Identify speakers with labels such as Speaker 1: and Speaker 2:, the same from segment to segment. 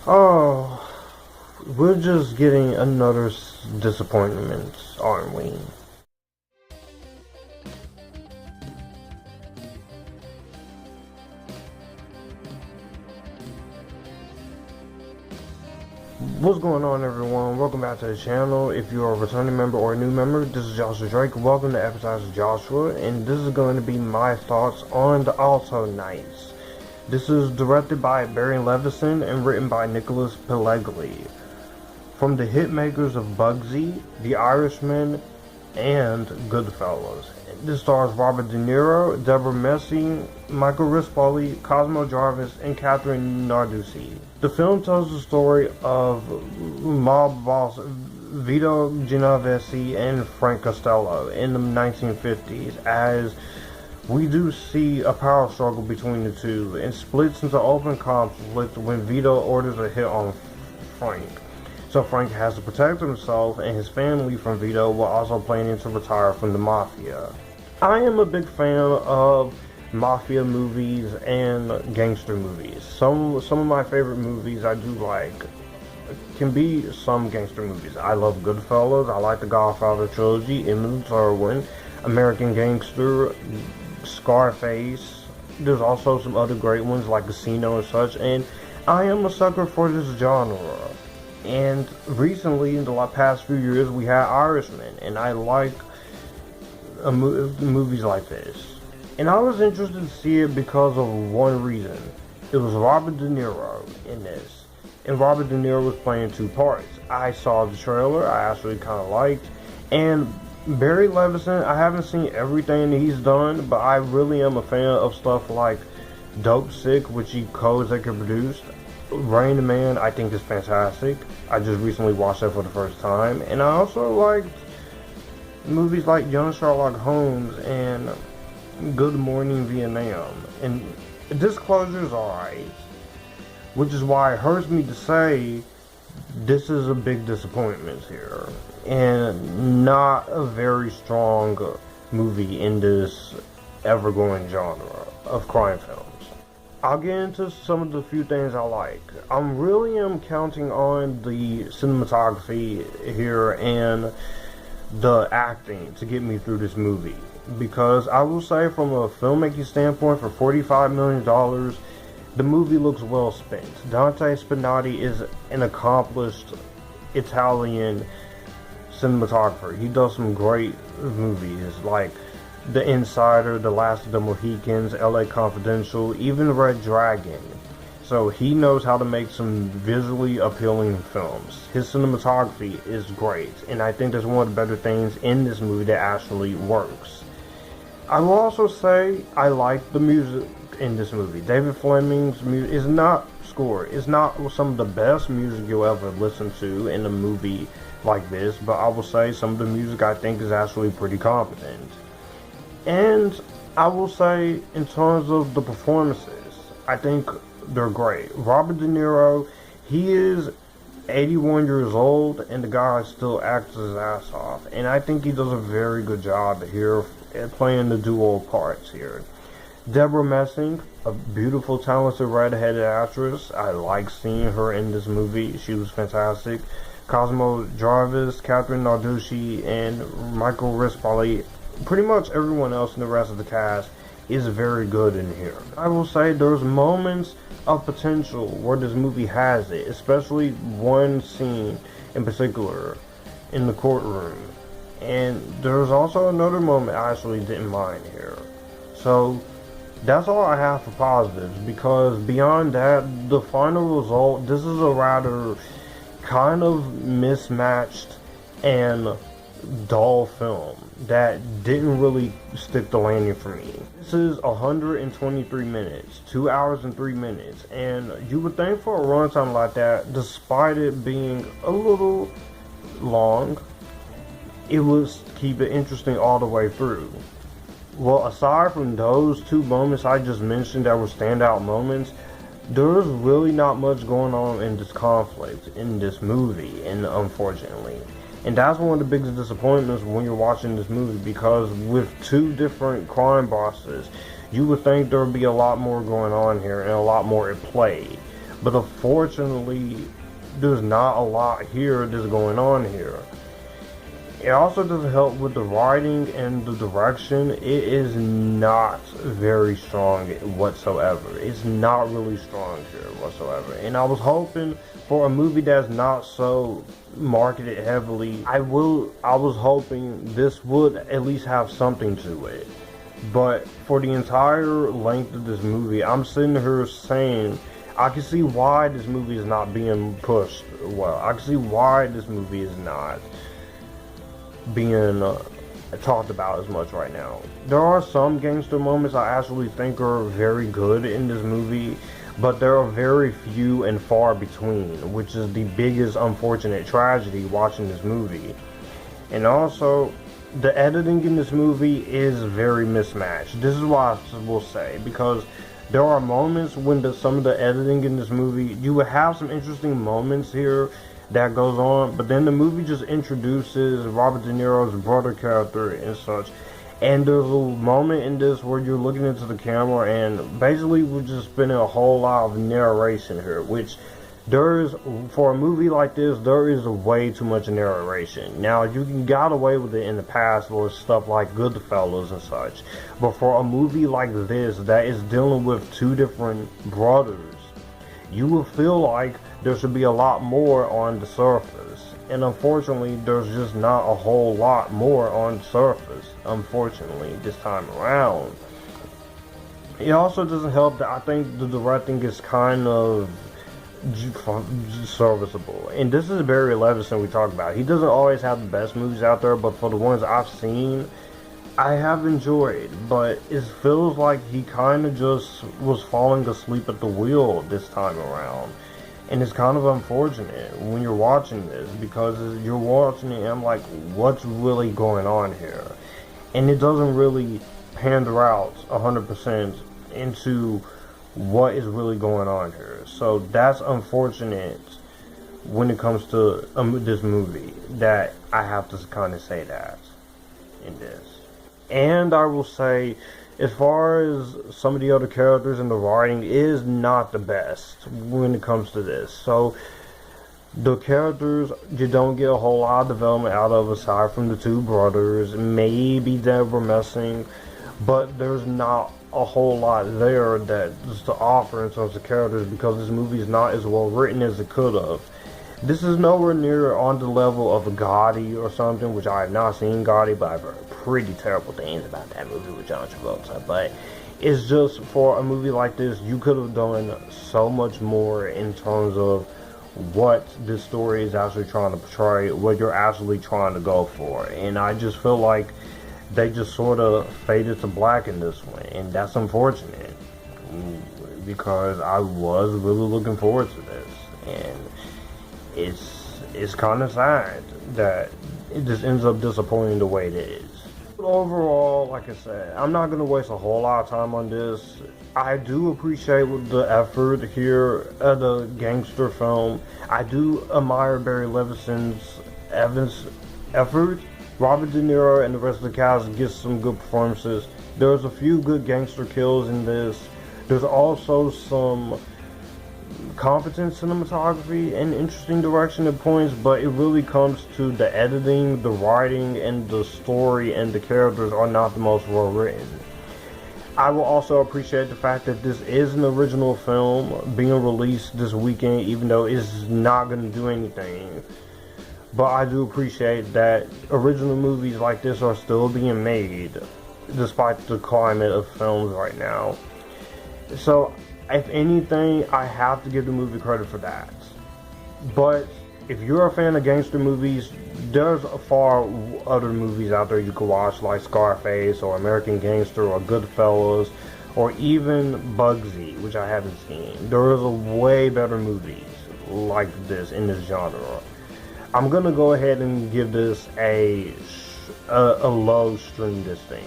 Speaker 1: Oh, we're just getting another disappointment, aren't we? What's going on, everyone? Welcome back to the channel. If you're a returning member or a new member, this is Joshua Drake. Welcome to Epictastic Joshua, and this is going to be my thoughts on the Alto Knights. This is directed by Barry Levinson and written by Nicholas Pileggi. From the hit makers of Bugsy, The Irishman, and Goodfellas. This stars Robert De Niro, Debra Messing, Michael Rispoli, Cosmo Jarvis, and Catherine Narducci. The film tells the story of mob boss Vito, Genovese, and Frank Costello in the 1950s, as we do see a power struggle between the two, and splits into open conflict when Vito orders a hit on Frank. So Frank has to protect himself and his family from Vito while also planning to retire from the mafia. I am a big fan of mafia movies and gangster movies. Some of my favorite movies I do like can be some gangster movies. I love Goodfellas, I like the Godfather trilogy, Emmett Irwin, American Gangster, Scarface. There's also some other great ones like Casino and such, and I am a sucker for this genre. And recently, in the past few years, we had Irishman, and I like movies like this. And I was interested to see it because of one reason. It was Robert De Niro in this, and Robert De Niro was playing two parts. I saw the trailer, I actually kind of liked, and Barry Levinson, I haven't seen everything that he's done, but I really am a fan of stuff like Dope Sick, which he co-executive produced. Rain Man, I think, is fantastic. I just recently watched that for the first time. And I also liked movies like Young Sherlock Holmes and Good Morning Vietnam. And Disclosure's alright, which is why it hurts me to say this is a big disappointment here, and not a very strong movie in this ever-going genre of crime films. I'll get into some of the few things I like. I really am counting on the cinematography here and the acting to get me through this movie, because I will say, from a filmmaking standpoint, for $45 million, the movie looks well spent. Dante Spinotti is an accomplished Italian cinematographer. He does some great movies like The Insider, The Last of the Mohicans, LA Confidential, even Red Dragon. So he knows how to make some visually appealing films. His cinematography is great, and I think that's one of the better things in this movie that actually works. I will also say I like the music in this movie. David Fleming's music is not score. It's not some of the best music you'll ever listen to in a movie like this, but I will say some of the music I think is actually pretty competent. And I will say, in terms of the performances, I think they're great. Robert De Niro, he is 81 years old, and the guy still acts his ass off. And I think he does a very good job here at playing the dual parts here. Debra Messing, a beautiful, talented, red-headed actress. I like seeing her in this movie. She was fantastic. Cosmo Jarvis, Catherine Narducci, and Michael Rispoli. Pretty much everyone else in the rest of the cast is very good in here. I will say there's moments of potential where this movie has it, especially one scene in particular in the courtroom. And there's also another moment I actually didn't mind here. So that's all I have for positives, because beyond that, the final result, this is a rather kind of mismatched and dull film that didn't really stick the landing for me. This is 123 minutes, 2 hours and 3 minutes, and you would think for a runtime like that, despite it being a little long, it would keep it interesting all the way through. Well, aside from those two moments I just mentioned that were standout moments, there's really not much going on in this conflict in this movie, and unfortunately. And that's one of the biggest disappointments when you're watching this movie, because with two different crime bosses, you would think there would be a lot more going on here and a lot more at play. But unfortunately, there's not a lot here that's going on here. It also doesn't help with the writing and the direction. It is not very strong whatsoever. It's not really strong here whatsoever. And I was hoping for a movie that's not so marketed heavily. I was hoping this would at least have something to it. But for the entire length of this movie, I'm sitting here saying, I can see why this movie is not being pushed well. I can see why this movie is not being talked about as much right now. There are some gangster moments I actually think are very good in this movie, but there are very few and far between, which is the biggest unfortunate tragedy watching this movie. And also, the editing in this movie is very mismatched. This is what I will say, because there are moments when some of the editing in this movie, you would have some interesting moments here that goes on, but then the movie just introduces Robert De Niro's brother character and such, and there's a moment in this where you're looking into the camera and basically we're just spending a whole lot of narration here, which for a movie like this, there is way too much narration. Now, you got away with it in the past with stuff like Goodfellas and such, but for a movie like this that is dealing with two different brothers, you will feel like there should be a lot more on the surface. And unfortunately, there's just not a whole lot more on the surface, unfortunately, this time around. It also doesn't help that I think the directing is kind of serviceable. And this is Barry Levinson we talk about. He doesn't always have the best movies out there, but for the ones I've seen, I have enjoyed. But it feels like he kind of just was falling asleep at the wheel this time around. And it's kind of unfortunate when you're watching this, because you're watching it and I'm like, what's really going on here? And it doesn't really pander out 100% into what is really going on here. So that's unfortunate when it comes to this movie, that I have to kind of say that in this. And I will say, as far as some of the other characters and the writing is not the best when it comes to this. So the characters, you don't get a whole lot of development out of, aside from the two brothers, maybe Debra Messing, but there's not a whole lot there that's to offer in terms of characters, because this movie is not as well written as it could have. This is nowhere near on the level of Gotti or something, which I have not seen Gotti, but I've heard pretty terrible things about that movie with John Travolta. But it's just, for a movie like this, you could have done so much more in terms of what this story is actually trying to portray, what you're actually trying to go for. And I just feel like they just sort of faded to black in this one, and that's unfortunate, because I was really looking forward to this, and it's kind of sad that it just ends up disappointing the way it is. But overall, like I said, I'm not going to waste a whole lot of time on this. I do appreciate the effort here at the gangster film. I do admire Barry Levinson's effort. Robert De Niro and the rest of the cast get some good performances. There's a few good gangster kills in this. There's also some competent cinematography and interesting direction at points, but it really comes to the editing, the writing, and the story, and the characters are not the most well written. I will also appreciate the fact that this is an original film being released this weekend, even though it's not going to do anything. But I do appreciate that original movies like this are still being made, despite the climate of films right now. So, if anything, I have to give the movie credit for that. But if you're a fan of gangster movies, there's far other movies out there you could watch, like Scarface or American Gangster or Goodfellas or even Bugsy, which I haven't seen. There is a way better movies like this in this genre. I'm gonna go ahead and give this a low string this thing.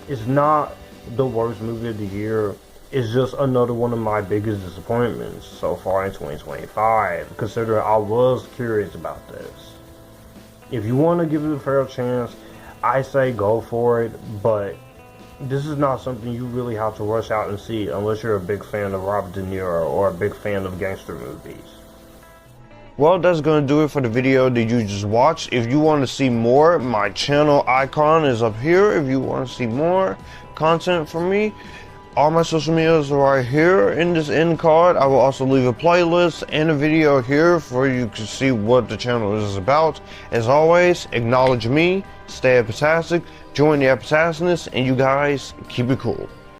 Speaker 1: It's not the worst movie of the year. It's just another one of my biggest disappointments so far in 2025, considering I was curious about this. If you want to give it a fair chance, I say go for it, but This is not something you really have to rush out and see unless you're a big fan of Robert De Niro or a big fan of gangster movies.
Speaker 2: Well, that's going to do it for the video that you just watched. If you want to see more, my channel icon is up here. If you want to see more content from me, all my social medias are right here in this end card. I will also leave a playlist and a video here for you to see what the channel is about. As always, acknowledge me, stay Epictastic, join the Epictasticness, and you guys keep it cool.